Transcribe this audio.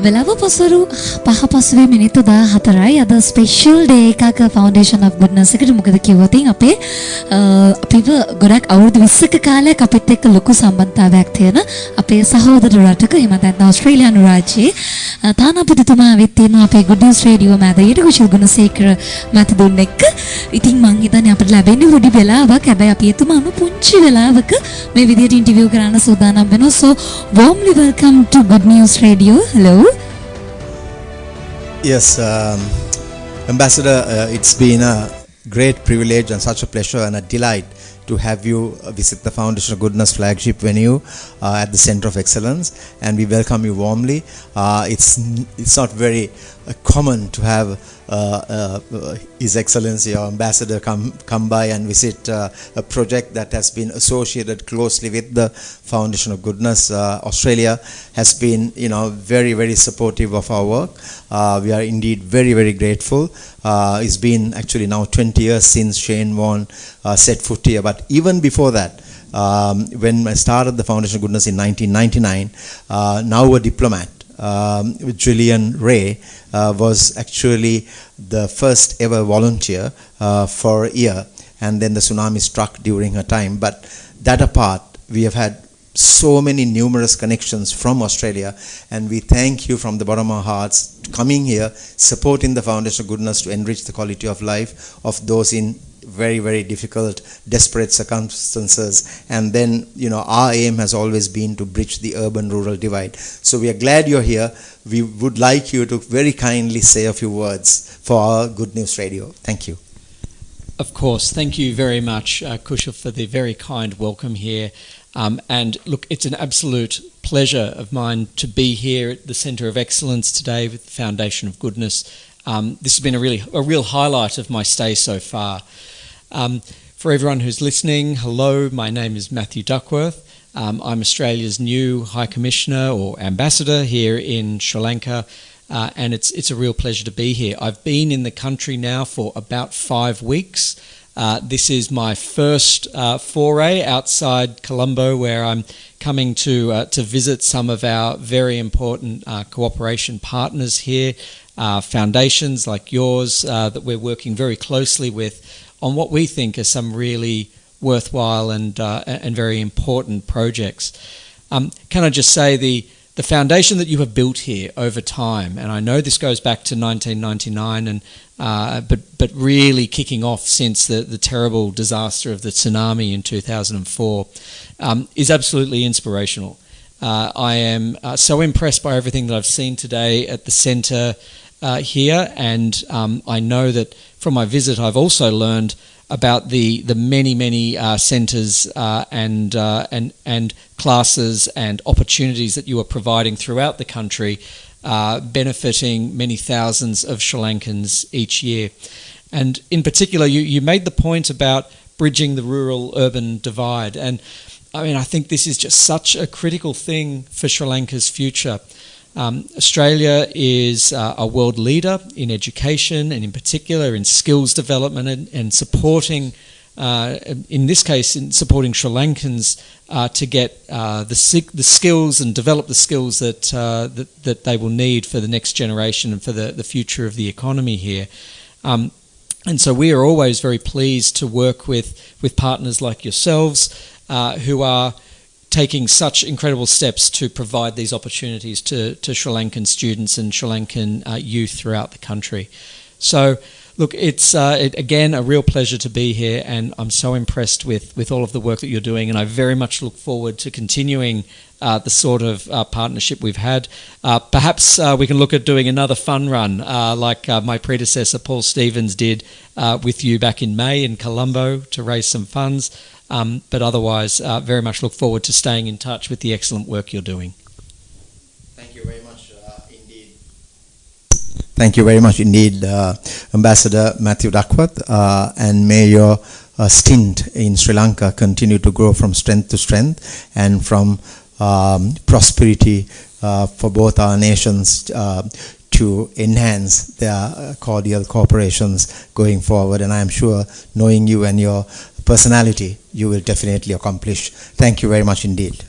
වෙලාව පසරු පහ පසුවේ මිනිත්තු 14යි. අද ස්පෙෂල් ඩේ එකක ෆවුන්ඩේෂන් ඔෆ් ගුඩ්නස් එකට මොකද කිව්වොත් අපේ අපිව ගොඩක් අවුරුදු 20ක කාලයක් අපිත් එක්ක ලොකු සම්බන්ධතාවයක් තියෙන අපේ සහෝදර රටක එහෙම නැත්නම් ඕස්ට්‍රේලියානු රාජ්‍යයේ තානාපතිතුමා වෙත් තියෙනවා අපේ ගුඩ් නිවුස් රේඩියෝ මැදිරියට කුෂල් ගුණසේකර මැතිතුන් එක්ක. ඉතින් මං හිතන්නේ අපිට ලැබෙන්නේ පොඩි වෙලාවක්. හැබැයි අපි එතුමාම පුංචි වෙලාවක මේ විදිහට ඉන්ටර්වියු කරන්න සූදානම් වෙනවා. So warmly welcome to Good News Radio. Hello. Yes, Ambassador, it's been a great privilege and such a pleasure and a delight to have you visit the Foundation of Goodness flagship venue at the Center of Excellence, and we welcome you warmly. It's not very common to have His Excellency or Ambassador come by and visit a project that has been associated closely with the Foundation of Goodness. Australia has been, very, very supportive of our work. We are indeed very, very grateful. It's been actually now 20 years since Shane Warne set foot here, but even before that, when I started the Foundation of Goodness in 1999, now a diplomat, Julian Ray was actually the first ever volunteer for a year, and then the tsunami struck during her time. But that apart, we have had so many numerous connections from Australia, and we thank you from the bottom of our hearts coming here, supporting the Foundation of Goodness to enrich the quality of life of those in very, very difficult, desperate circumstances. And then, our aim has always been to bridge the urban-rural divide. So we are glad you're here. We would like you to very kindly say a few words for our Good News Radio. Thank you. Of course. Thank you very much, Kusha, for the very kind welcome here. And look, it's an absolute pleasure of mine to be here at the Centre of Excellence today with the Foundation of Goodness. This has been a real highlight of my stay so far. For everyone who's listening, hello, my name is Matthew Duckworth. I'm Australia's new High Commissioner or Ambassador here in Sri Lanka, and it's a real pleasure to be here. I've been in the country now for about 5 weeks. This is my first foray outside Colombo, where I'm coming to visit some of our very important cooperation partners here, foundations like yours that we're working very closely with on what we think are some really worthwhile and very important projects. Can I just say the foundation that you have built here over time, and I know this goes back to 1999, but really kicking off since the terrible disaster of the tsunami in 2004, is absolutely inspirational. I am so impressed by everything that I've seen today at the centre here, and I know that from my visit I've also learned about the many centres and classes and opportunities that you are providing throughout the country, benefiting many thousands of Sri Lankans each year. And in particular, you made the point about bridging the rural-urban divide, and I think this is just such a critical thing for Sri Lanka's future. Australia is a world leader in education and in particular in skills development and supporting, in this case, in supporting Sri Lankans to get the skills and develop the skills that they will need for the next generation and for the future of the economy here. And so we are always very pleased to work with partners like yourselves who are taking such incredible steps to provide these opportunities to Sri Lankan students and Sri Lankan youth throughout the country. So, look, it's again a real pleasure to be here, and I'm so impressed with all of the work that you're doing, and I very much look forward to continuing the sort of partnership we've had. Perhaps we can look at doing another fun run like my predecessor Paul Stevens did with you back in May in Colombo to raise some funds. But otherwise, very much look forward to staying in touch with the excellent work you're doing. Thank you very much indeed. Thank you very much indeed, Ambassador Matthew Duckworth, and may your stint in Sri Lanka continue to grow from strength to strength and from prosperity for both our nations to enhance their cordial cooperations going forward. And I am sure, knowing you and your personality, you will definitely accomplish. Thank you very much indeed.